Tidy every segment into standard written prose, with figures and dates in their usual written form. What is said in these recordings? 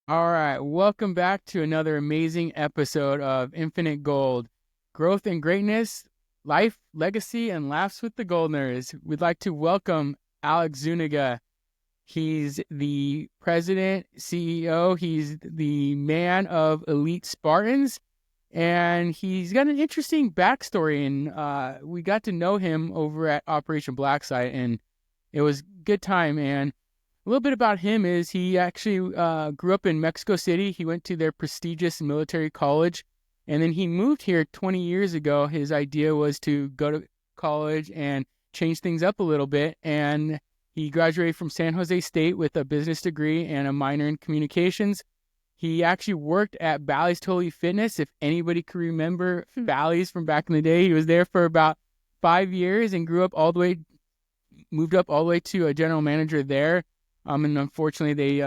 All right, welcome back to another amazing episode of Infinite Gold. Growth and greatness, life, legacy, and laughs with the Goldners. We'd like to welcome Alex Zuniga. He's the president, CEO. He's the man of Elite Spartans, and he's got an interesting backstory. And we got to know him over at Operation Blacksite, and it was a good time. And a little bit about him is he actually grew up in Mexico City. He went to their prestigious military college, and then he moved here 20 years ago. His idea was to go to college and change things up a little bit, and he graduated from San Jose State with a business degree and a minor in communications. He actually worked at Bally's Totally Fitness. If anybody can remember Bally's from back in the day, he was there for about 5 years and moved up all the way to a general manager there. And unfortunately,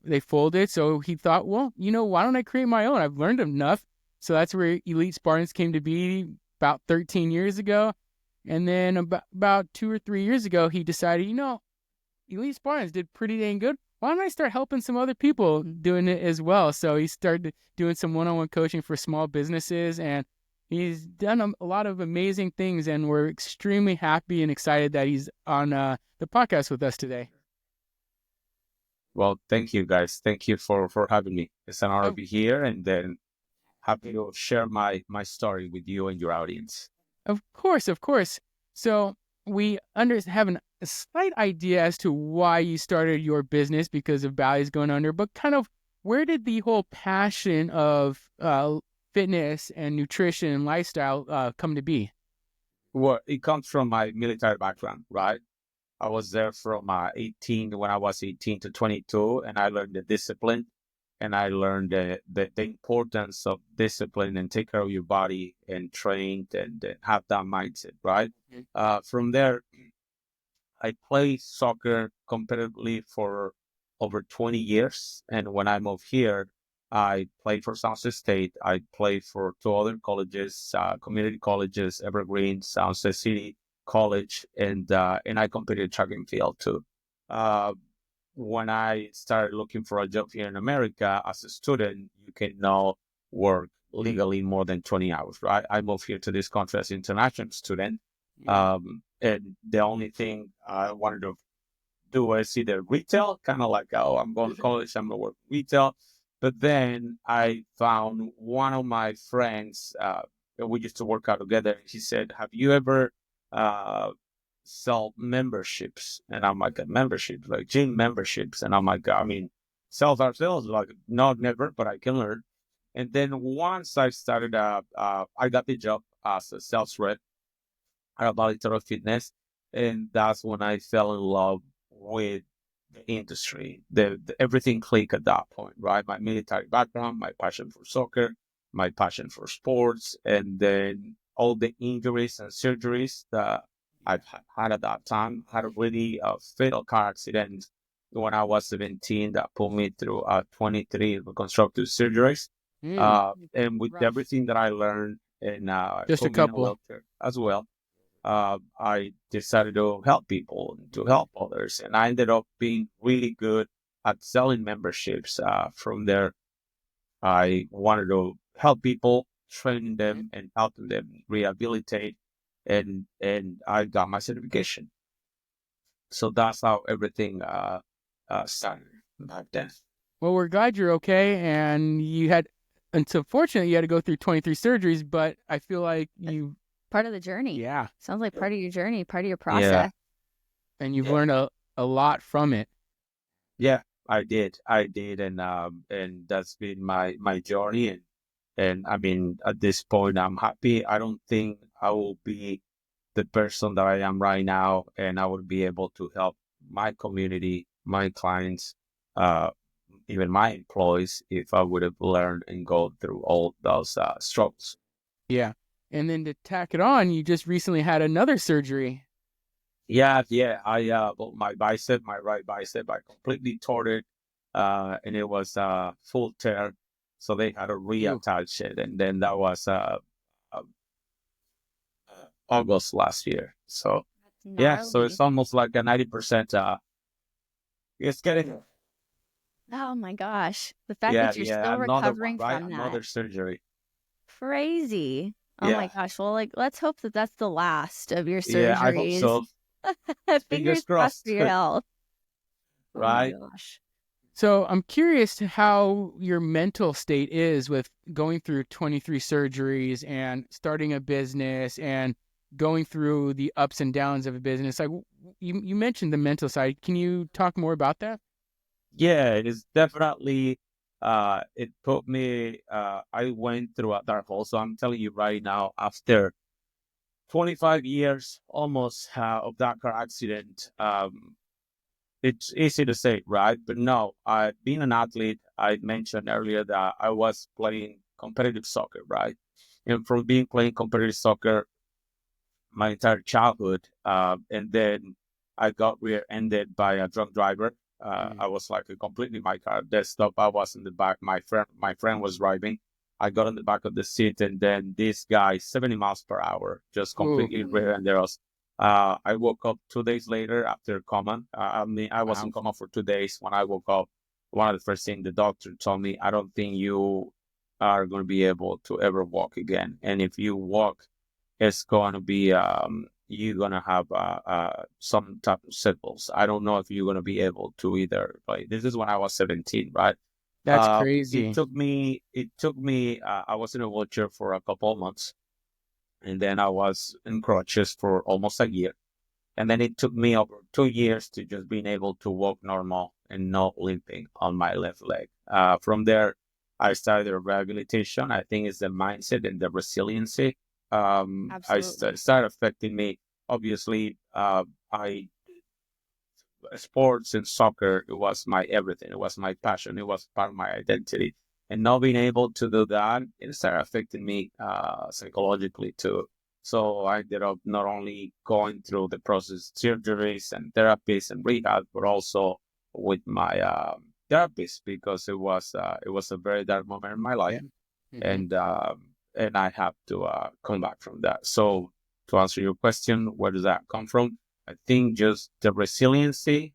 they folded. So he thought, well, why don't I create my own? I've learned enough. So that's where Elite Spartans came to be about 13 years ago. And then about 2 or 3 years ago, he decided, Elite Spartans did pretty dang good. Why don't I start helping some other people doing it as well? So he started doing some one-on-one coaching for small businesses, and he's done a lot of amazing things. And we're extremely happy and excited that he's on the podcast with us today. Well, thank you guys. Thank you for having me. It's an honor to Of be here and then happy to share my story with you and your audience. Of course, of course. So we have a slight idea as to why you started your business because of Bally's going under, but kind of where did the whole passion of fitness and nutrition and lifestyle come to be? Well, it comes from my military background, right? I was there from 18 when I was 18 to 22, and I learned the discipline, and I learned the importance of discipline and take care of your body and train and have that mindset, right? Mhm. From there, I played soccer competitively for over 20 years. And when I moved here, I played for San Jose State. I played for two other colleges, community colleges, Evergreen, San Jose City College, and I competed track and field too. Uh, when I started looking for a job here in America as a student, you can now work legally more than 20 hours, right? I moved here to this country as an international student. Yeah. And the only thing I wanted to do was either retail, kind of like, oh, I'm going to college, I'm going to work retail. But then I found one of my friends, we used to work out together. He said, have you ever uh, sell memberships? And I'm like, memberships, like gym memberships. And I'm like, I mean, sales ourselves, like, no, never, but I can learn. And then once I started, I got the job as a sales rep about Elite Fitness, and that's when I fell in love with the industry. Everything clicked at that point, right? My military background, my passion for soccer, my passion for sports, and then all the injuries and surgeries that I've had at that time. Had a really fatal car accident when I was 17 that put me through 23 reconstructive surgeries. Mm, And with rough. everything that I learned, and Just a put me in a couple. wheelchair as well, I decided to help people, to help others. And I ended up being really good at selling memberships. From there, I wanted to help people, train Mhm. them and helping them rehabilitate. And I got my certification. So that's how everything started back then. Well, we're glad you're okay, and unfortunately, you had to go through 23 surgeries, but I feel like Part of the journey. yeah, Sounds like part of your journey, part of your Yeah, process. and you've yeah. learned a lot from it. Yeah, I did, and that's been my journey, and I mean, at this point, I'm happy. I don't think I will be the person that I am right now, and I would be able to help my community, my clients, uh, even my employees, if I would have learned and go through all those struggles. Yeah. And then to tack it on, you just recently had another surgery. Yeah, yeah. Well, my bicep, my right bicep, I completely tore it, and it was full tear. So they had to Ooh, reattach it, and then that was uh, August last year. So That's yeah, so it's gnarly. almost like a 90%. It's getting Oh my gosh. The fact Yeah, that you're yeah, still another one, recovering right? from that. Another surgery. Crazy. Oh my Yeah, gosh. Well, like, let's hope that that's the last of your yeah, I hope surgeries. so. Fingers Fingers crossed for crossed, your health. Oh my right? gosh. So I'm curious to how your mental state is with going through 23 surgeries and starting a business and going through the ups and downs of a business. Like you mentioned the mental side. Can you talk more about that? Yeah, it is definitely. It put me. I went through a dark hole. So I'm telling you right now, after 25 years almost of that car accident, it's easy to say, right? But no, being an athlete, I mentioned earlier that I was playing competitive soccer, right? And from being playing competitive soccer my entire childhood, and then I got rear-ended by a drunk driver. I was like completely my car desktop. I was in the back. My friend was driving. I got in the back of the seat, and then this guy, 70 miles per hour, just Ooh, completely rear-ended us. I woke up 2 days later after coma. I mean, I was in wow. coma for 2 days. When I woke up, one of the first things the doctor told me, I don't think you are going to be able to ever walk again. And if you walk, it's going to be you're going to have some type of setbacks. I don't know if you're going to be able to either. Like this is when I was 17, right? That's It crazy. took me. I was in a wheelchair for a couple of months, and then I was in crutches for almost a year, and then it took me over 2 years to just being able to walk normal and not limping on my left leg. From there, I started rehabilitation. I think it's the mindset and the resiliency. Absolutely. Started affecting me. Obviously, I sports and soccer, it was my everything. It was my passion. It was part of my identity. And not being able to do that, it started affecting me psychologically too. So I ended up not only going through the process, surgeries and therapies and rehab, but also with my therapist because it was a very dark moment in my life, Yeah. Hmm. and I have to come back from that. So to answer your question, where does that come from? I think just the resiliency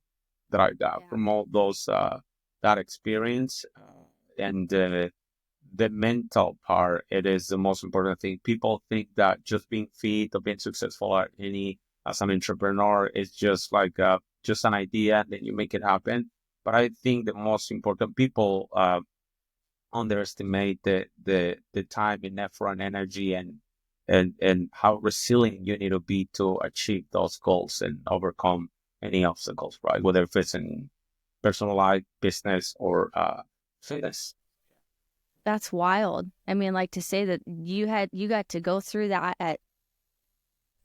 that I got Yeah. from all those that experience and the mental part. It is the most important thing. People think that just being fit or being successful at any as an entrepreneur is just like just an idea and then you make it happen. But I think the most important people underestimate the time and effort and energy and how resilient you need to be to achieve those goals and overcome any obstacles, right? Whether if it's in personal life, business, or fitness. That's wild. I mean, like to say that you got to go through that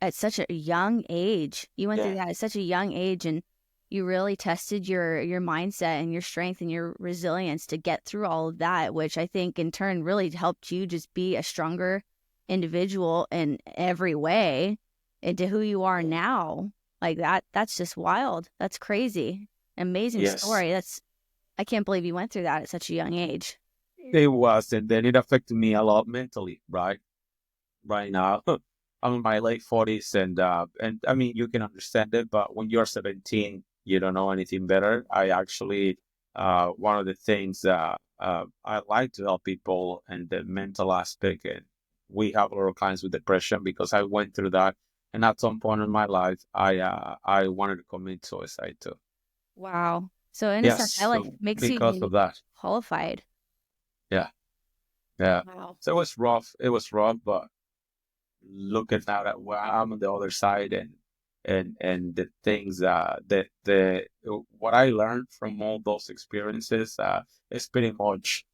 at such a young age. You went through Yeah. that at such a young age and you really tested your mindset and your strength and your resilience to get through all of that, which I think in turn really helped you just be a stronger individual in every way into who you are now. Like that's just wild. That's crazy. Amazing Yes, story. I can't believe you went through that at such a young age. it was, and then it affected me a lot mentally, right? Right now, I'm in my late 40s, and I mean, you can understand it, but when you're 17, you don't know anything better. I actually, one of the things that I like to help people and the mental aspect, and we have a lot of clients with depression because I went through that, and at some point in my life, I wanted to commit suicide too. Wow. So in a Yes, sense, that like so makes you because of uniquely that, qualified. yeah, yeah. Wow. So it was rough. It was rough, but looking out at where I'm on the other side and the things that the what I learned from all those experiences is pretty much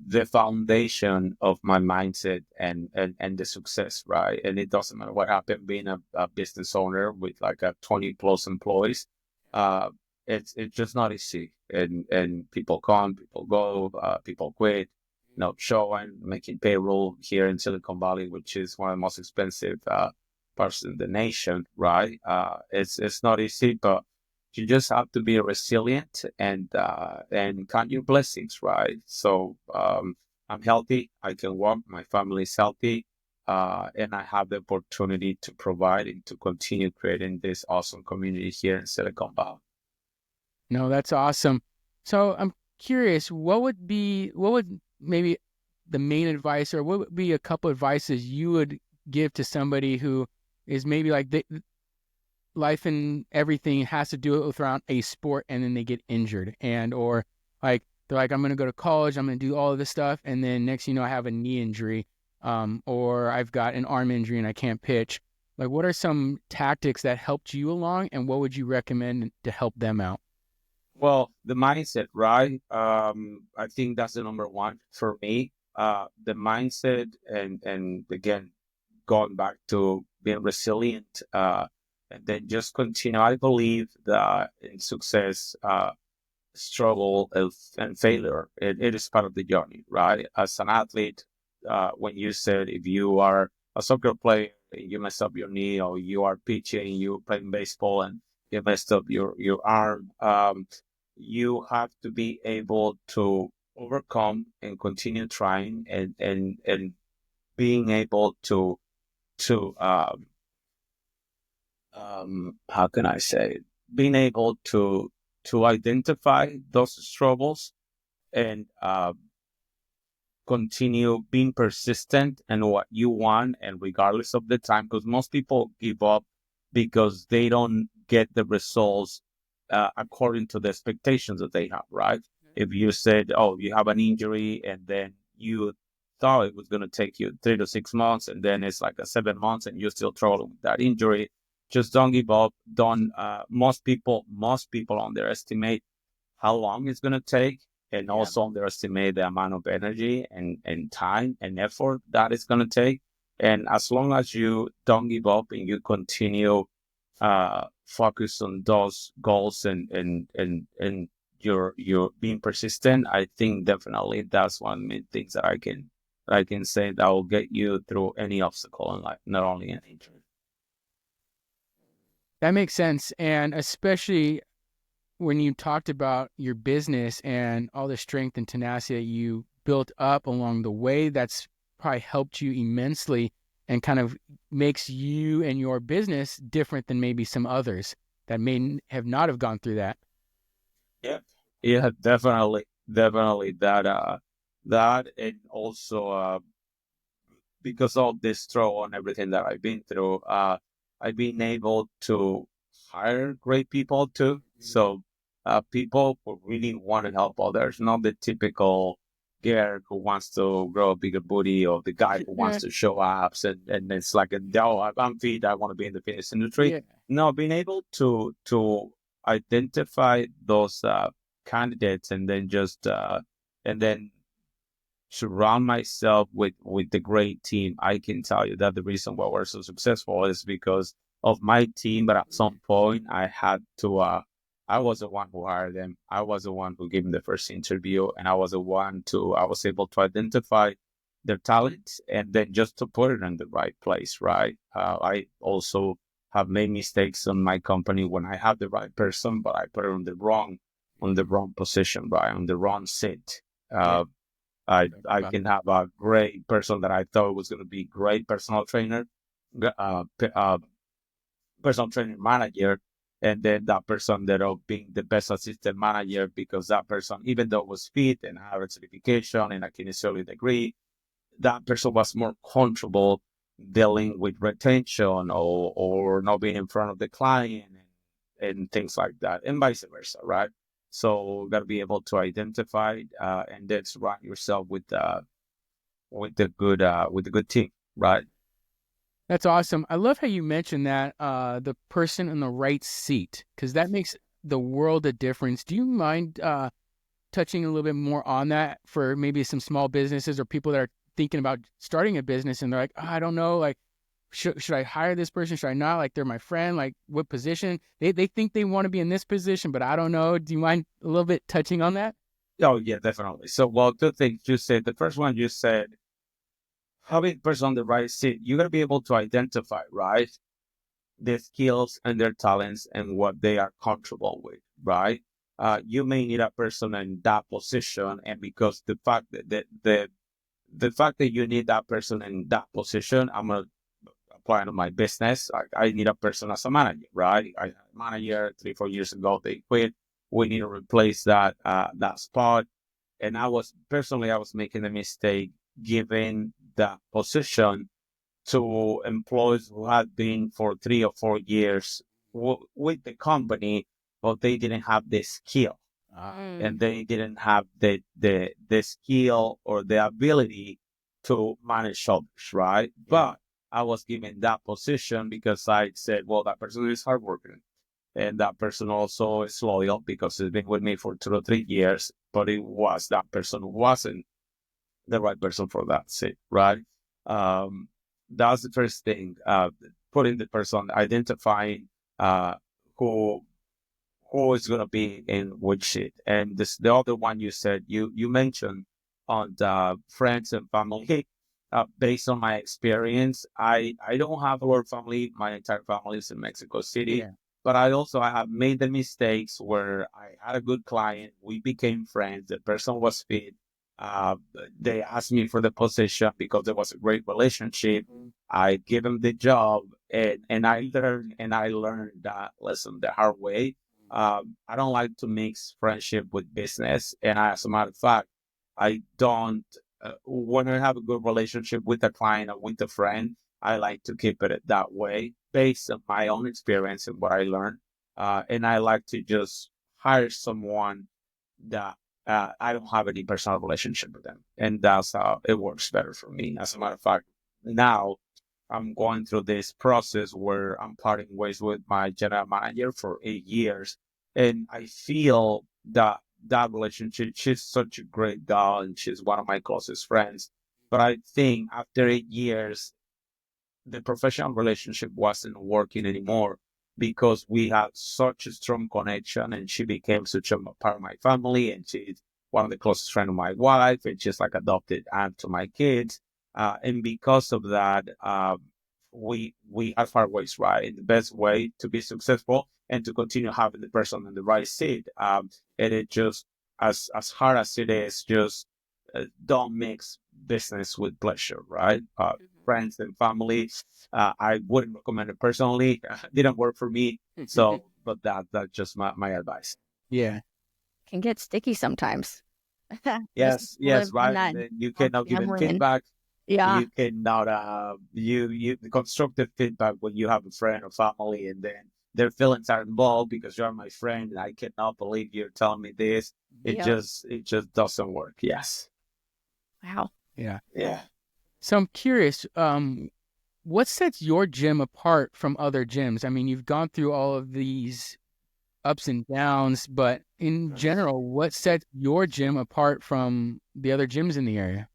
the foundation of my mindset and the success, right? And it doesn't matter what happened being a business owner with like a 20 plus employees. Uh, it's just not easy, and people come, people go, people quit, not showing, making payroll here in Silicon Valley, which is one of the most expensive parts in the nation, right? It's not easy, but you just have to be resilient and count your blessings, right? So I'm healthy. I can walk. My family is healthy, and I have the opportunity to provide and to continue creating this awesome community here in Silicon Valley. No, that's awesome. So I'm curious, what would maybe the main advice, or what would be a couple advices you would give to somebody who is maybe like life and everything has to do it with around a sport, and then they get injured, and or like they're like, I'm going to go to college, I'm going to do all of this stuff, and then next thing you know, I have a knee injury, or I've got an arm injury and I can't pitch. Like, what are some tactics that helped you along, and what would you recommend to help them out? Well, the mindset, right? I think that's the number one for me. The mindset, and again, going back to being resilient, and then just continue. I believe that in success, struggle and failure, it is part of the journey, right? As an athlete, when you said if you are a soccer player, you mess up your knee, or you are pitching, you playing baseball, and you messed up your arm, you have to be able to overcome and continue trying, and being able to how can I say it? Being able to identify those struggles, and continue being persistent in what you want, and regardless of the time, because most people give up because they don't get the results according to the expectations that they have, right? If you said, oh, you have an injury, and then you thought it was going to take you 3 to 6 months, and then it's like 7 months and you're still struggling with that injury, just don't give up. Don't most people underestimate how long it's going to take, and also underestimate the amount of energy and time and effort that it's going to take. And as long as you don't give up and you continue focus on those goals, and you're being persistent, I think definitely that's one of the main things that I can say that will get you through any obstacle in life, not only an injury. That makes sense, and especially when you talked about your business and all the strength and tenacity that you built up along the way, that's probably helped you immensely and kind of makes you and your business different than maybe some others that may have not have gone through that. Yeah, yeah, definitely that, and also because of this struggle and everything that I've been through, I've been able to hire great people too. So people who really want to help others, not the typical girl who wants to grow a bigger booty, or the guy who wants Yeah. to show abs, and it's like, oh, I'm fit, I want to be in the fitness industry. Yeah. No, being able to identify those candidates, and then just and then surround myself with the great team. I can tell you that the reason why we're so successful is because of my team. But at some point, I had to. I was the one who hired them. I was the one who gave them the first interview, and I was the one to. I was able to identify their talents, and then just to put it in the right place. Right. I also have made mistakes on my company when I have the right person, but I put it on the wrong position, right, on the wrong seat. Yeah. I can have a great person that I thought was going to be great personal trainer, personal training manager, and then that person ended up being the best assistant manager, because that person, even though was fit and had a certification and a kinesiology degree, that person was more comfortable dealing with retention, or not being in front of the client, and things like that, and vice versa, right? So got to be able to identify and then surround yourself with the good team, right? That's awesome. I love how you mentioned that the person in the right seat, because that makes the world a difference. Do you mind touching a little bit more on that for maybe some small businesses or people that are thinking about starting a business and they're like, oh, I don't know, like, should I hire this person? Should I not? Like, they're my friend. Like, what position? They think they want to be in this position, but I don't know. Do you mind a little bit touching on that? Oh yeah, definitely. So, well, two things you said. The first one you said, having the person on the right seat, you got to be able to identify, right, their skills and their talents and what they are comfortable with, right? You may need a person in that position, and because the fact that you need that person in that position, I'm gonna apply to my business. I need a person as a manager, right? I had a manager 3 4 years ago. They quit. We need to replace that spot. And I was making a mistake giving the position to employees who had been for 3 or 4 years with the company, but they didn't have the skill, and they didn't have the skill or the ability to manage others, right? Yeah. But I was given that position because I said, well, that person is hardworking, and that person also is loyal because it's been with me for 2 or 3 years. But it was that person who wasn't the right person for that seat, right? Um, that's the first thing. Putting the person, identifying uh, who who is going to be in which seat. And this the other one you said you mentioned on the friends and family. Based on my experience, I don't have a lot of family. My entire family is in Mexico City. Yeah. But I have made the mistakes where I had a good client. We became friends. The person was fit. Uh, they asked me for the position because there was a great relationship. I gave them the job, and I learned that lesson the hard way. I don't like to mix friendship with business. And as a matter of fact, I don't, when I have a good relationship with a client or with a friend, I like to keep it that way based on my own experience and what I learned. And I like to just hire someone that I don't have any personal relationship with them. And that's how it works better for me. As a matter of fact, now I'm going through this process where I'm parting ways with my general manager for 8 years. And I feel that that relationship, she's such a great girl and she's one of my closest friends. But I think after 8 years, the professional relationship wasn't working anymore because we had such a strong connection and she became such a part of my family and she's one of the closest friends of my wife and she's like adopted aunt to my kids. And because of that, we have our ways, right? And the best way to be successful and to continue having the person in the right seat. And it just, as hard as it is, just don't mix business with pleasure, right? Friends and family. I wouldn't recommend it personally. It didn't work for me. So, but that's just my advice. Yeah. Can get sticky sometimes. Just Yes, live in right. that And then you cannot give family and feedback. yeah. You cannot you constructive feedback when you have a friend or family, and then their feelings are involved because you're my friend. And I cannot believe you're telling me this. Yep. It just doesn't work. Yes. Wow. Yeah. Yeah. So I'm curious, what sets your gym apart from other gyms? I mean, you've gone through all of these ups and downs, but in general, what sets your gym apart from the other gyms in the area?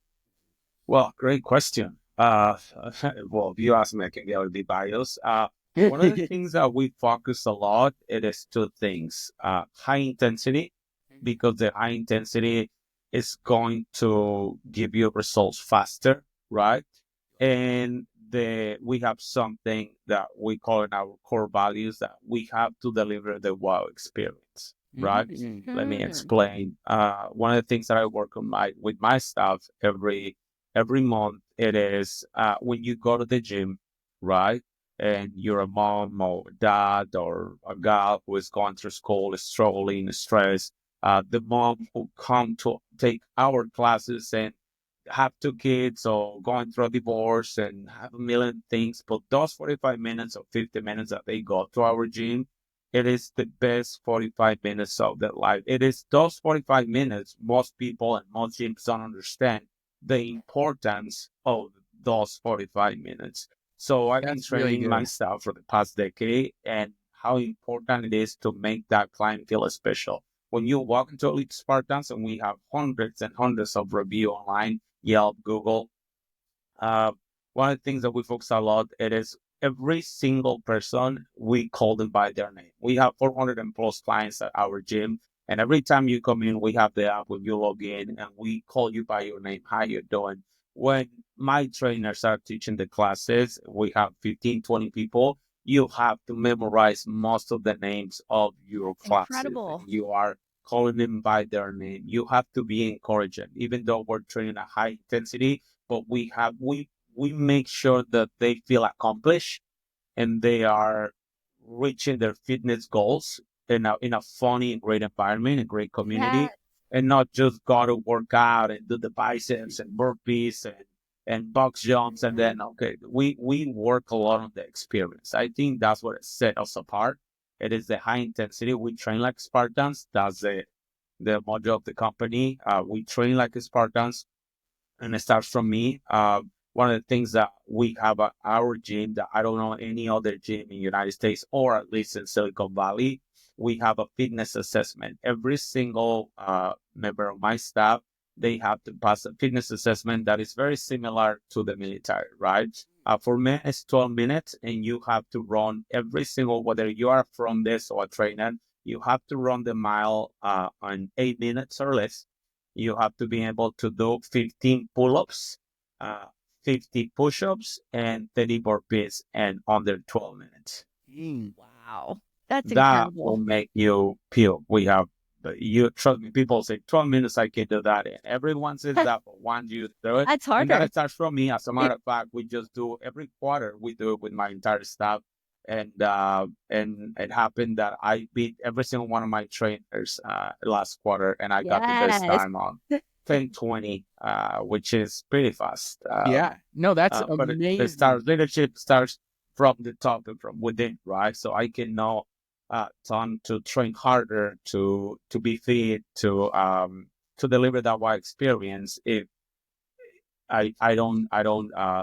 Well, great question. Well, if you ask me, I can get a bit biased. One of the things that we focus a lot, it is two things. High intensity, because the high intensity is going to give you results faster, right? And we have something that we call in our core values that we have to deliver the wow experience, right? Let me explain. One of the things that I work on with my staff every month, it is when you go to the gym, right? And you're a mom or dad or a gal who is going through school, is struggling, stressed. The mom who come to take our classes and have 2 kids or going through a divorce and have a million things. But those 45 minutes or 50 minutes that they go to our gym, it is the best 45 minutes of their life. It is those 45 minutes most people and most gyms don't understand the importance of those 45 minutes. So I've been That's really training my good. staff for the past decade and how important it is to make that client feel special. When you walk into Elite Spartans and we have hundreds and hundreds of review online, Yelp, Google, uh, one of the things that we focus a lot, it is every single person, we call them by their name. We have 400 and plus clients at our gym. And every time you come in, we have the app when you log in and we call you by your name. How you doing? When my trainers are teaching the classes, we have 15, 20 people. You have to memorize most of the names of your classes. Incredible. You are calling them by their name. You have to be encouraging, even though we're training at high intensity, but we make sure that they feel accomplished and they are reaching their fitness goals. in a funny and great environment, a great Yeah. community, and not just go to work out and do the biceps and burpees and box jumps, and then okay, we work a lot on the experience. I think that's what set us apart. It is the high intensity. We train like Spartans. That's the motto of the company. We train like Spartans, and it starts from me. One of the things that we have at our gym that I don't know any other gym in the United States, or at least in Silicon Valley, we have a fitness assessment. Every single member of my staff, they have to pass a fitness assessment that is very similar to the military, right? For men, it's 12 minutes, and you have to run every single, whether you are from this or a trainer, you have to run the mile in 8 minutes or less. You have to be able to do 15 pull-ups, uh, 50 push-ups, and 30 burpees in under 12 minutes. Wow. That's That will incredible. make you puke. We have, you trust me, people say 12 minutes, I can do that. And everyone says that, but once you do it, That's and harder. that starts from me. As a matter of fact, we just do every quarter, we do it with my entire staff. And it happened that I beat every single one of my trainers last quarter, and I got the best Yes. time on 10:20, which is pretty fast. Yeah. No, that's But the amazing. start leadership starts from the top and from within, right? So I can know time to train harder, to be fit, to deliver that wide experience. If I don't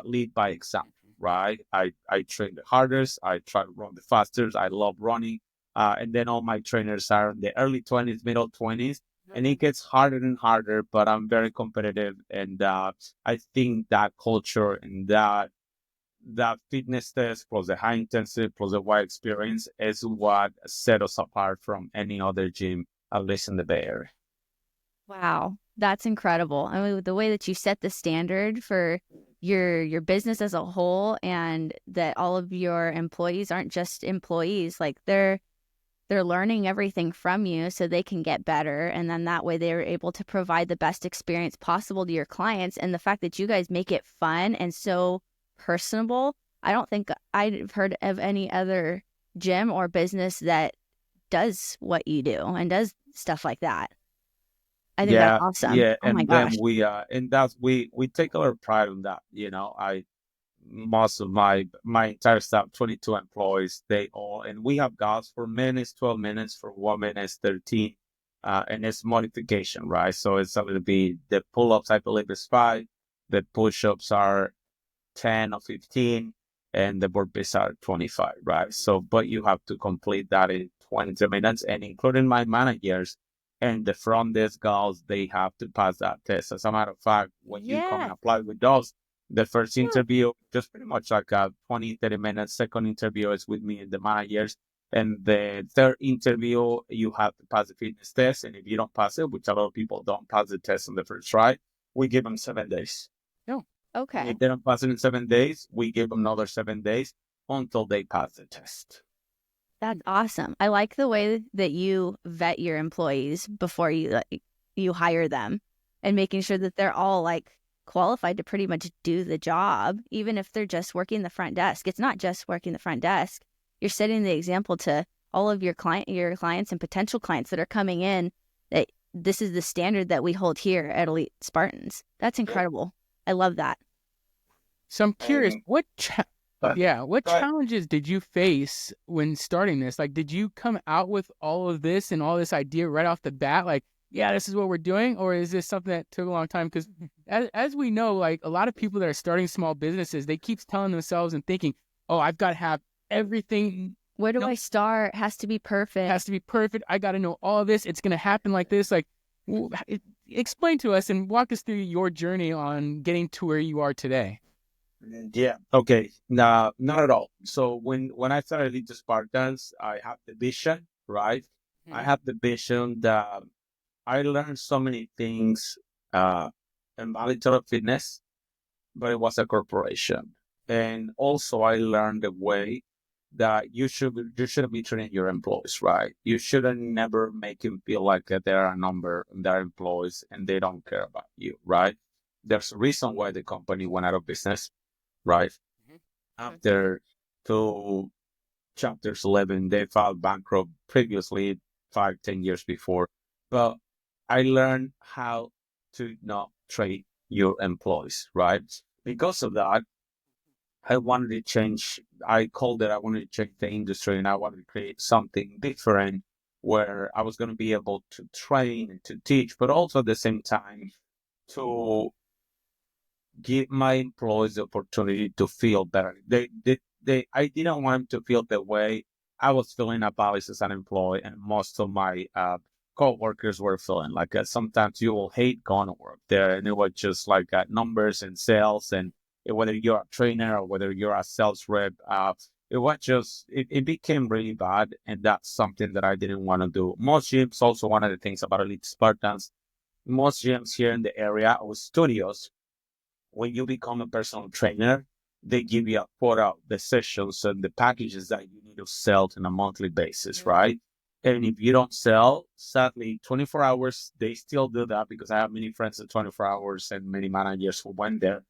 lead by example, right? I train the hardest. I try to run the fastest. I love running. And then all my trainers are in the early 20s, middle 20s, and it gets harder and harder. But I'm very competitive, and I think that culture and that fitness test plus the high intensity plus the wide experience is what set us apart from any other gym, at least in the Bay Area. Wow, that's incredible. I mean, the way that you set the standard for your business as a whole, and that all of your employees aren't just employees, like they're learning everything from you so they can get better, and then that way they're able to provide the best experience possible to your clients. And the fact that you guys make it fun and so personable, I don't think I've heard of any other gym or business that does what you do and does stuff like that. I think that's Yeah, awesome. yeah, Oh my and gosh. then and that's we take a lot of pride on that. I most of my entire staff, 22 employees, they all, and we have goals. For men it's 12 minutes, for women it's 13, and it's modification, right? So it's a little bit, the pull-ups I believe is 5, the push-ups are 10 or 15, and the burpees are 25, right? So, but you have to complete that in 20 minutes, and including my managers and the front desk girls, they have to pass that test. As a matter of fact, when you come Yeah. and apply with us, the first interview, just pretty much like a 20, 30 minutes. Second interview is with me and the managers. And the third interview, you have to pass the fitness test. And if you don't pass it, which a lot of people don't pass the test on the first try, we give them 7 days. No. And Okay. if they don't pass it in 7 days, we give them another 7 days until they pass the test. That's awesome. I like the way that you vet your employees before you hire them, and making sure that they're all like qualified to pretty much do the job, even if they're just working the front desk. It's not just working the front desk. You're setting the example to all of your clients and potential clients that are coming in, that this is the standard that we hold here at Elite Spartans. That's incredible. I love that. So I'm curious, And what but challenges did you face when starting this? Like, did you come out with all of this and all this idea right off the bat? Like, yeah, this is what we're doing? Or is this something that took a long time? Because as we know, like a lot of people that are starting small businesses, they keep telling themselves and thinking, oh, I've got to have everything. Where do No, I start? Has to be perfect. has to be perfect. I got to know all of this. It's going to happen like this. Like, explain to us and walk us through your journey on getting to where you are today. yeah, okay, no, not at all. So when I started Elite Spartans, I have the vision, right? I have the vision that I learned so many things in Balitoro Fitness, but it was a corporation. And also I learned the way that you shouldn't be treating your employees, right? You shouldn't never make them feel like that they're a number and they're employees and they don't care about you, right? There's a reason why the company went out of business, right? After two chapters 11. They filed bankrupt previously, 5, 10 years before. But I learned how to not treat your employees, right? Because of that, I wanted to change. I called it, I wanted to change the industry, and I wanted to create something different where I was going to be able to train and to teach, but also at the same time to give my employees the opportunity to feel better. I didn't want them to feel the way I was feeling about it as an employee, and most of my co-workers were feeling. Like sometimes you will hate going to work there, and it was just like numbers and sales, and whether you're a trainer or whether you're a sales rep, it was just it became really bad, and that's something that I didn't want to do. Most gyms, also one of the things about Elite Spartans, most gyms here in the area or studios, when you become a personal trainer, they give you a quota of the sessions and the packages that you need to sell on a monthly basis, right? And if you don't sell, sadly, 24 hours, they still do that because I have many friends at 24 hours and many managers who went there.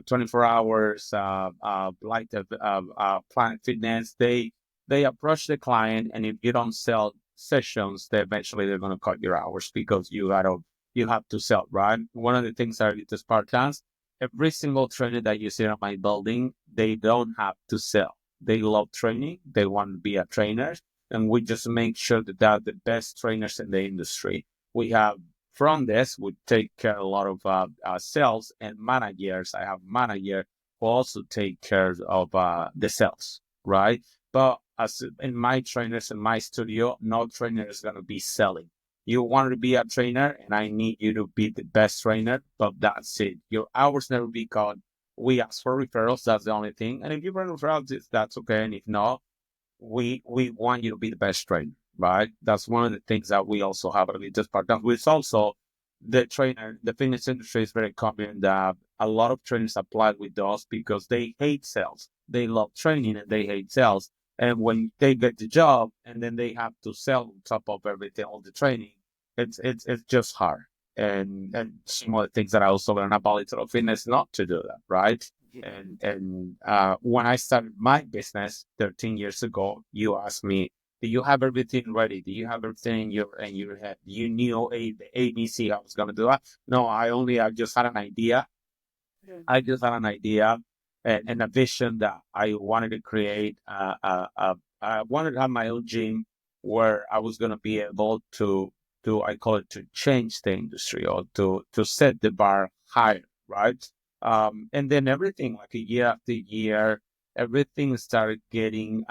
24 hours, like the Planet Fitness, they approach the client, and if you don't sell sessions, they eventually they're going to cut your hours because you have to sell, right? One of the things that the Spartans, every single trainer that you see in my building, they don't have to sell. They love training. They want to be a trainer. And we just make sure that they're the best trainers in the industry. We have from this, we take care of a lot of sales and managers. I have manager who also take care of the sales, right? But as in my trainers in my studio, no trainer is going to be selling. You want to be a trainer, and I need you to be the best trainer, but that's it. Your hours never be cut. We ask for referrals. That's the only thing. And if you bring referrals, that's okay. And if not, we want you to be the best trainer, right? That's one of the things that we also have at Elite Spartans. Which also the fitness industry is very common that a lot of trainers apply with us because they hate sales. They love training and they hate sales. And when they get the job and then they have to sell on top of everything, all the training, it's just hard. And some of the things that I also learned about Little Fitness not to do that, right? And when I started my business 13 years ago, you asked me, "Do you have everything ready? Do you have everything in your head? You knew the ABC I was going to do that?" No, I just had an idea. I just had an idea and a vision that I wanted to create. I wanted to have my own gym where I was going to be able to, I call it, to change the industry or to set the bar higher, right? And then everything, like a year after year, everything started getting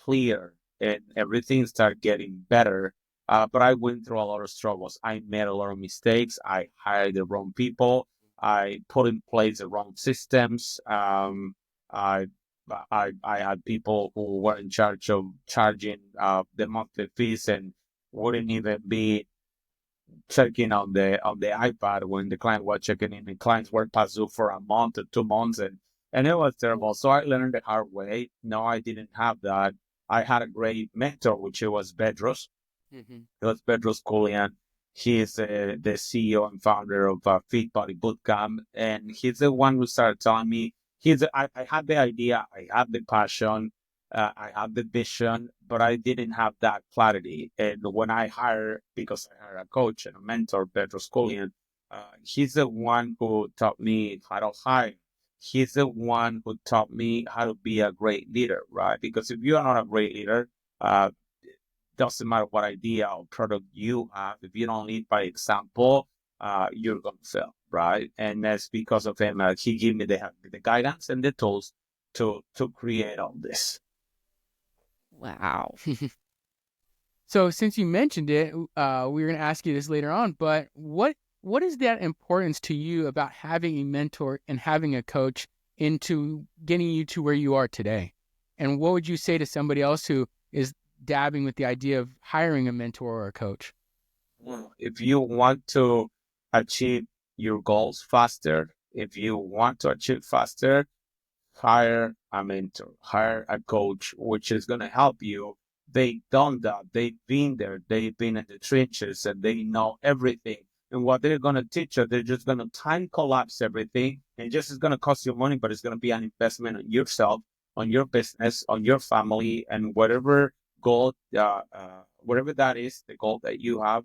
clear and everything started getting better. But I went through a lot of struggles. I made a lot of mistakes. I hired the wrong people. I put in place the wrong systems. I, I had people who were in charge of charging the monthly fees and wouldn't even be checking on the iPad when the client was checking in. The clients were past due for a month or 2 months, and it was terrible. So I learned the hard way. No, I didn't have that. I had a great mentor, which was Bedros. Mm-hmm. It was Bedros Koulian. He is the CEO and founder of Fit Body Bootcamp, and he's the one who started telling me. I had the idea, I had the passion, I had the vision, but I didn't have that clarity. And when because I hired a coach and a mentor, Bedros Koulian, he's the one who taught me how to hire. He's the one who taught me how to be a great leader, right? Because if you are not a great leader, uh, doesn't matter what idea or product you have, if you don't lead by example, you're going to fail, right? And that's because of him. He gave me the guidance and the tools to create all this. Wow. So since you mentioned it, we were going to ask you this later on, but what is that importance to you about having a mentor and having a coach into getting you to where you are today? And what would you say to somebody else who is dabbing with the idea of hiring a mentor or a coach? Well, if you want to achieve your goals faster, if you want to achieve faster, hire a mentor, hire a coach, which is going to help you. They've done that. They've been there. They've been in the trenches and they know everything. And what they're going to teach you, they're just going to time collapse everything. And just is going to cost you money, but it's going to be an investment on yourself. on your business, on your family, and whatever goal, whatever that is, the goal that you have,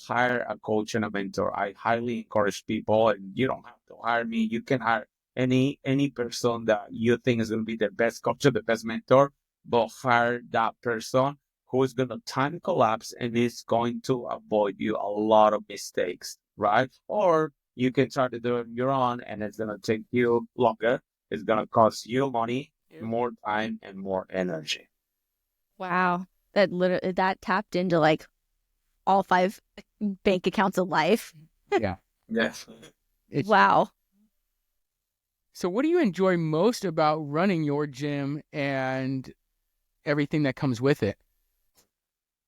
hire a coach and a mentor. I highly encourage people, and you don't have to hire me. You can hire any person that you think is going to be the best coach or the best mentor, but hire that person who is going to time collapse and is going to avoid you a lot of mistakes, right? Or you can try to do it on your own, and it's going to take you longer. It's going to cost you money, more time, and more energy. Wow. That tapped into like all 5 bank accounts of life. Yeah. Yes. Wow. So what do you enjoy most about running your gym and everything that comes with it?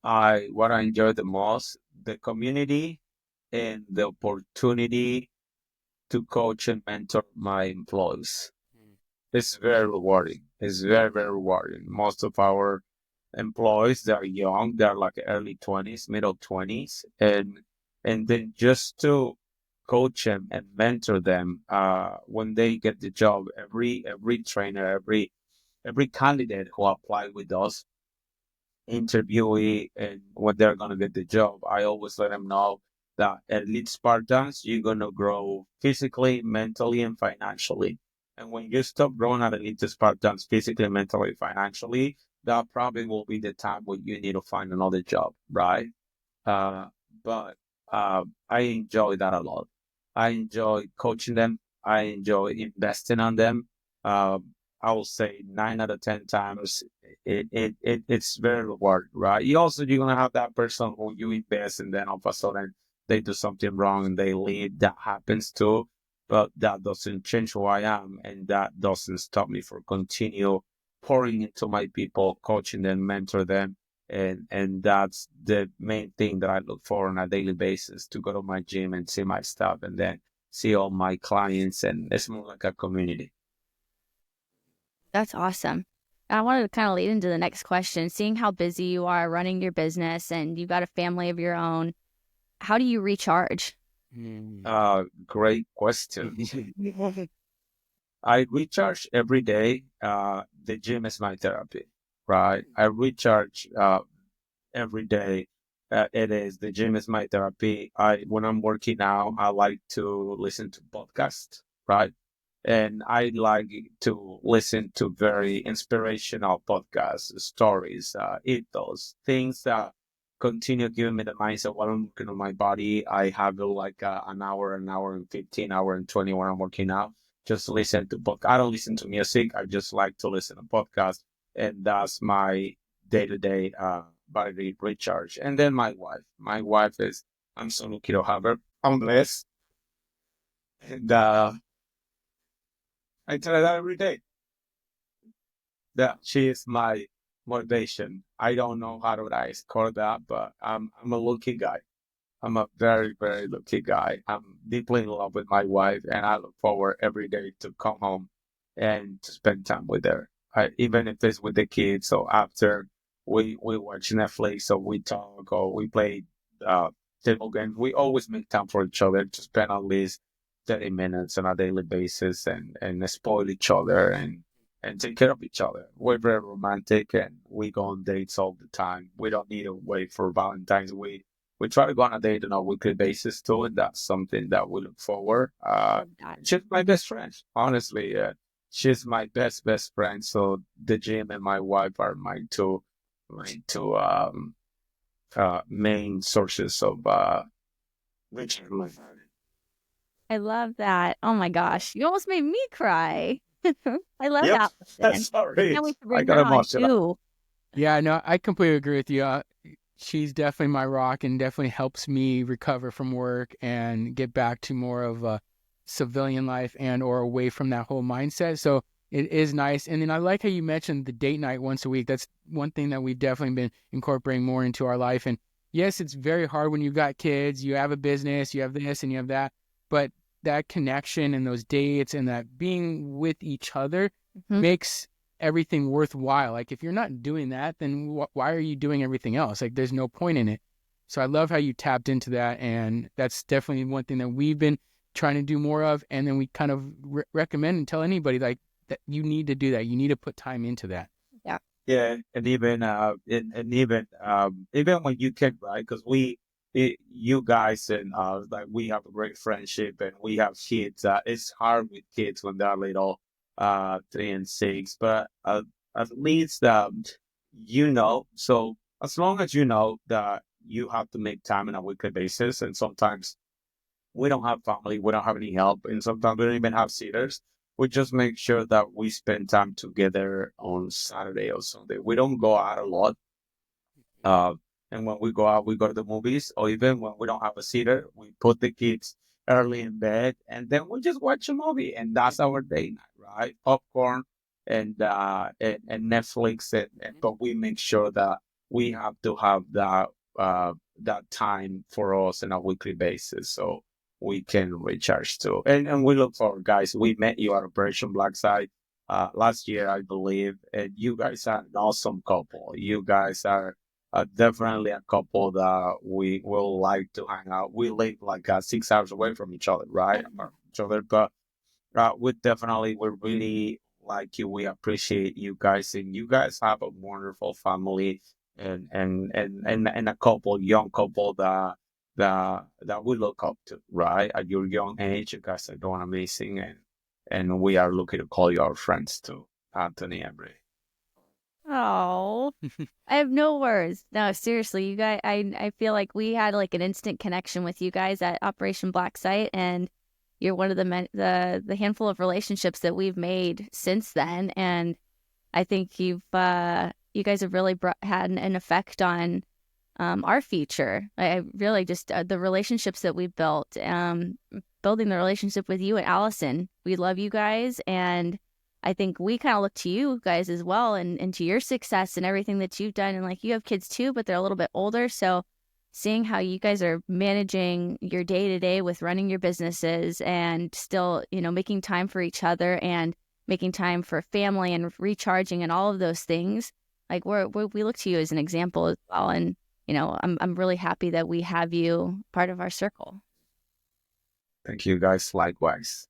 What I enjoy the most, the community and the opportunity to coach and mentor my employees. It's very rewarding. It's very, very rewarding. Most of our employees, they're young, they're like early 20s, middle 20s, and then just to coach them and mentor them when they get the job, every trainer, every candidate who applied with us, interviewee, and when they're gonna get the job, I always let them know that at Elite Spartans, you're gonna grow physically, mentally, and financially. And when you stop growing at Elite Spartans physically, mentally, financially, that probably will be the time when you need to find another job, right? Uh, but I enjoy that a lot. I enjoy coaching them. I enjoy investing on them. I will say 9 out of 10 times it's very rewarding, right? You're gonna have that person who you invest and then all of a sudden they do something wrong and they leave. That happens too, but that doesn't change who I am, and that doesn't stop me from continue pouring into my people, coaching them, mentor them, and that's the main thing that I look for on a daily basis, to go to my gym and see my stuff and then see all my clients, and it's more like a community. That's awesome. I wanted to kind of lead into the next question. Seeing how busy you are running your business and you've got a family of your own, how do you recharge? Great question. I recharge every day. The gym is my therapy, right? I recharge every day. The gym is my therapy. When I'm working out, I like to listen to podcasts, right? And I like to listen to very inspirational podcasts, stories, ethos, things that continue giving me the mindset while I'm working on my body. I have like an hour and 15, hour and 20 when I'm working out. Just listen to podcast. I don't listen to music. I just like to listen to podcasts, and that's my day-to-day body recharge. And then my wife. My wife is, I'm so lucky to have her. I'm blessed. And I tell her that every day. That she is my motivation. I don't know how to I score that, but I'm a lucky guy. I'm a very, very lucky guy. I'm deeply in love with my wife, and I look forward every day to come home and to spend time with her. Even if it's with the kids, so after we watch Netflix, or we talk, or we play uh, table games, we always make time for each other to spend at least 30 minutes on a daily basis, and spoil each other and take care of each other. We're very romantic, and we go on dates all the time. We don't need to wait for Valentine's. We try to go on a date on a weekly basis too, and that's something that we look forward. Love that. She's my best friend, honestly. She's my best friend. So the gym and my wife are my two main sources of reaching my family. I love that. Oh my gosh. You almost made me cry. I love Yep, that. sorry. Can't wait to I bring got her on emotional. too. Yeah, no, I completely agree with you. She's definitely my rock and definitely helps me recover from work and get back to more of a civilian life and or away from that whole mindset. So it is nice. And then I like how you mentioned the date night once a week. That's one thing that we've definitely been incorporating more into our life. And yes, it's very hard when you've got kids, you have a business, you have this and you have that, but that connection and those dates and that being with each other makes everything worthwhile. Like if you're not doing that, then why are you doing everything else? Like there's no point in it. So I love how you tapped into that, and that's definitely one thing that we've been trying to do more of. And then we kind of recommend and tell anybody, like, that you need to do that. You need to put time into that. Yeah. Yeah, and even when you can, right? Because you guys and like we have a great friendship, and we have kids. It's hard with kids when they're little, 3 and 6, but at least So as long as you know that you have to make time on a weekly basis, and sometimes we don't have family, we don't have any help, and sometimes we don't even have sitters. We just make sure that we spend time together on Saturday or Sunday. We don't go out a lot. Uh, and when we go out, we go to the movies, or even when we don't have a sitter, we put the kids early in bed, and then we just watch a movie, and that's our day night, right? Popcorn and Netflix, but we make sure that we have to have that time for us on a weekly basis, so we can recharge too. And we look forward, guys. We met you at Operation Blackside last year, I believe, and you guys are an awesome couple. You guys are definitely a couple that we will like to hang out. We live like 6 hours away from each other, right? From each other, but we really like you. We appreciate you guys, and you guys have a wonderful family, and a young couple that we look up to, right? At your young age, you guys are doing amazing, and we are looking to call you our friends too, Anthony and Bray. Oh, I have no words. No, seriously, you guys, I feel like we had like an instant connection with you guys at Operation Black Site, and you're one of the handful of relationships that we've made since then. And I think you guys have really had an effect on our future. I really just the relationships that we've built, building the relationship with you and Allison. We love you guys, and I think we kind of look to you guys as well, and to your success and everything that you've done. And like, you have kids too, but they're a little bit older, so seeing how you guys are managing your day to day with running your businesses and still, making time for each other and making time for family and recharging and all of those things, like we look to you as an example as well. And I'm really happy that we have you part of our circle. Thank you, guys. Likewise.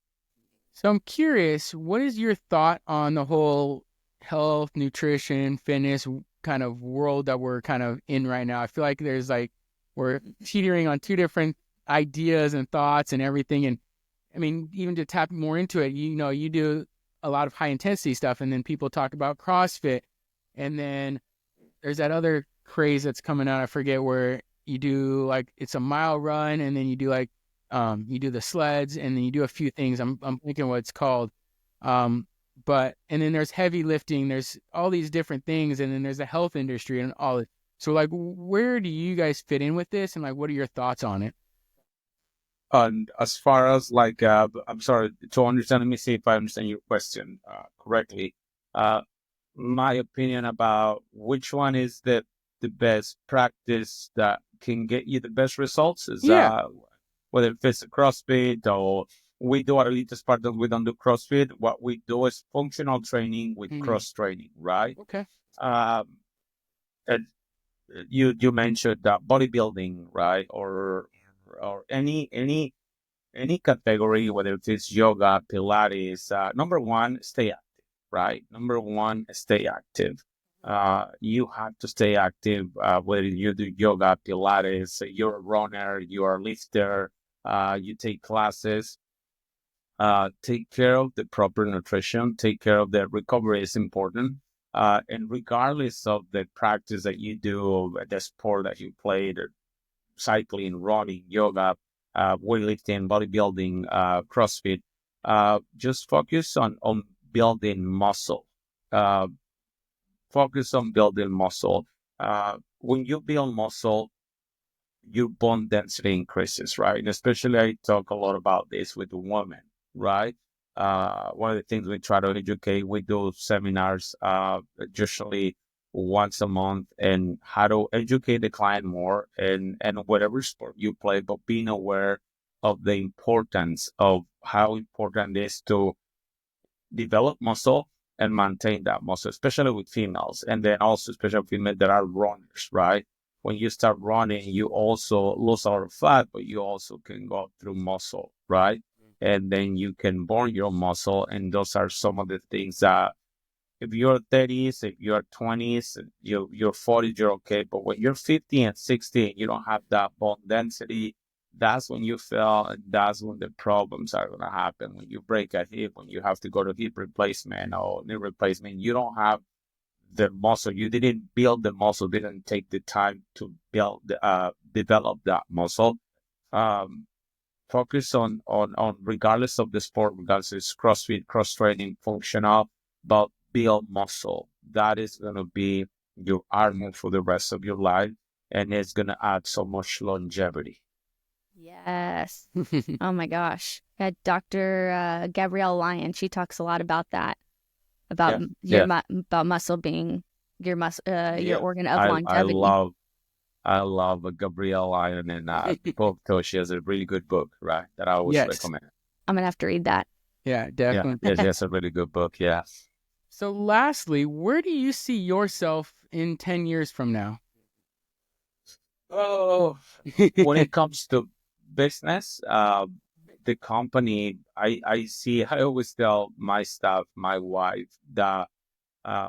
So I'm curious, what is your thought on the whole health, nutrition, fitness kind of world that we're kind of in right now? I feel like we're teetering on two different ideas and thoughts and everything. And I mean, even to tap more into it, you do a lot of high intensity stuff, and then people talk about CrossFit, and then there's that other craze that's coming out. I forget, where you do like, it's a mile run, and then you do like, you do the sleds, and then you do a few things. I'm thinking what it's called. But and then there's heavy lifting, there's all these different things, and then there's the health industry and all it. So like, where do you guys fit in with this, and like, what are your thoughts on it? And as far as like, I'm sorry to understand. Let me see if I understand your question correctly. Uh, my opinion about which one is the best practice that can get you the best results is Yeah. whether it's a CrossFit, or we do at Elite Spartans. We don't do CrossFit. What we do is functional training with cross training, right? Okay. Um, and you mentioned bodybuilding, right? Or any category, whether it is yoga, Pilates. Number one, stay active, right? Number one, stay active. You have to stay active, whether you do yoga, Pilates, you're a runner, you're a lifter, you take classes. Take care of the proper nutrition, take care of the recovery is important. And regardless of the practice that you do, the sport that you played, cycling, running, yoga, weightlifting, bodybuilding, CrossFit, just focus on building muscle. Uh, Focus on building muscle. When you build muscle, your bone density increases, right? And especially, I talk a lot about this with women, right? One of the things we try to educate, we do seminars, usually once a month, and how to educate the client more, and whatever sport you play, but being aware of the importance of how important it is to develop muscle and maintain that muscle, especially with females, and then also especially females that are runners, right? When you start running, you also lose a lot of fat, but you also can go through muscle, right? and then you can burn your muscle. And those are some of the things that if you're 30s, if you're 20s, you're 40s, you're okay. But when you're 50 and 60, and you don't have that bone density, that's when you fail, and that's when the problems are going to happen. When you break a hip, when you have to go to hip replacement or knee replacement, you don't have the muscle. You didn't build the muscle, didn't take the time to develop that muscle. Um, Focus on regardless of the sport, regardless if it's CrossFit, cross training, functional, but build muscle. That is going to be your armor for the rest of your life, and it's going to add so much longevity. Yes. Oh my gosh. Yeah, Dr. Gabrielle Lyon, she talks a lot about that, about about muscle being your organ of longevity. I love Gabrielle Lyon, and book. So she has a really good book, right? That I always recommend. I'm gonna have to read that. Yeah, definitely. Yeah, it's a really good book. Yeah. So lastly, where do you see yourself in 10 years from now? Oh, when it comes to business, the company, I see, I always tell my staff, my wife, that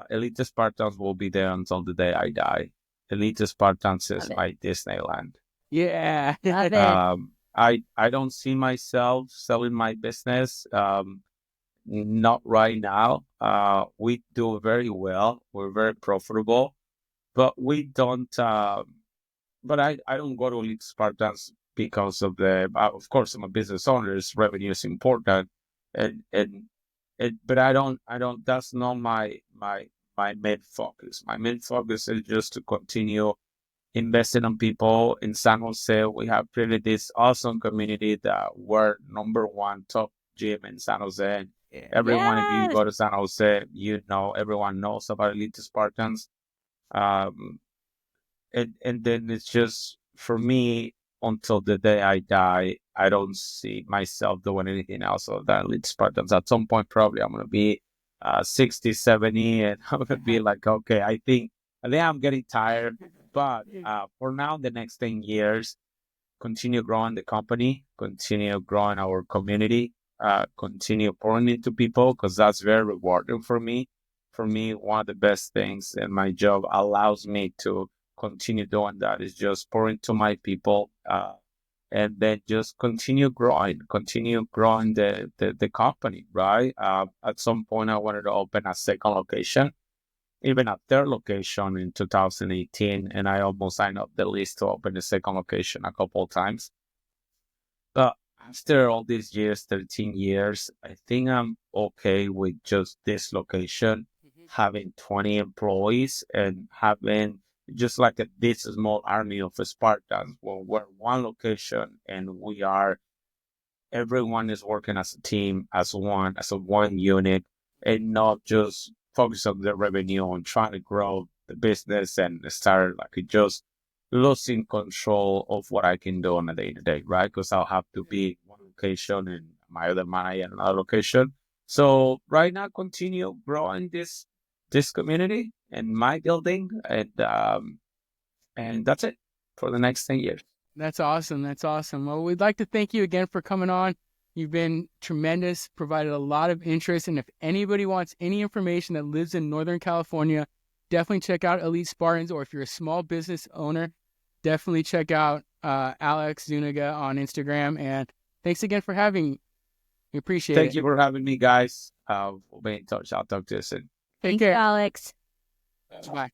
Elite Spartans will be there until the day I die. Elite Spartans is my Disneyland. Yeah. Love it. I don't see myself selling my business. Not right now. We do very well. We're very profitable, but we don't. But I don't go to Elite Spartans because of of course, I'm a business owner. Revenue is important, but I don't. That's not my main focus. My main focus is just to continue investing on people in San Jose. We have created this awesome community that we're #1 top gym in San Jose. Everyone, if you go to San Jose, everyone knows about Elite Spartans. Um, and then it's just for me until the day I die, I don't see myself doing anything else other than Elite Spartans. At some point, probably I'm going to be 60, 70, and I'm going to be like, okay, I think I'm getting tired. But for now, the next 10 years, continue growing the company, continue growing our community, continue pouring into people, because that's very rewarding for me. For me, one of the best things in my job allows me to continue doing that is just pouring to my people, and then just continue growing the company, right? At some point, I wanted to open a second location, even a third location in 2018, and I almost signed up the list to open a second location a couple of times. But after all these years, 13 years, I think I'm okay with just this location, having 20 employees and having just like this small army of Spartans. Well, we're one location and everyone is working as a team, as a one unit, and not just focus on the revenue and trying to grow the business and start like just losing control of what I can do on a day to day, right? Because I'll have to be one location and my other manager in another location. So right now, continue growing this community and my building, and that's it for the next 10 years. That's awesome. That's awesome. Well, we'd like to thank you again for coming on. You've been tremendous, provided a lot of interest. And if anybody wants any information that lives in Northern California, definitely check out Elite Spartans. Or if you're a small business owner, definitely check out Alex Zuniga on Instagram. And thanks again for having me. We appreciate it. Thank you for having me, guys. We'll be in touch. I'll talk to you soon. Take care, Alex. Bye.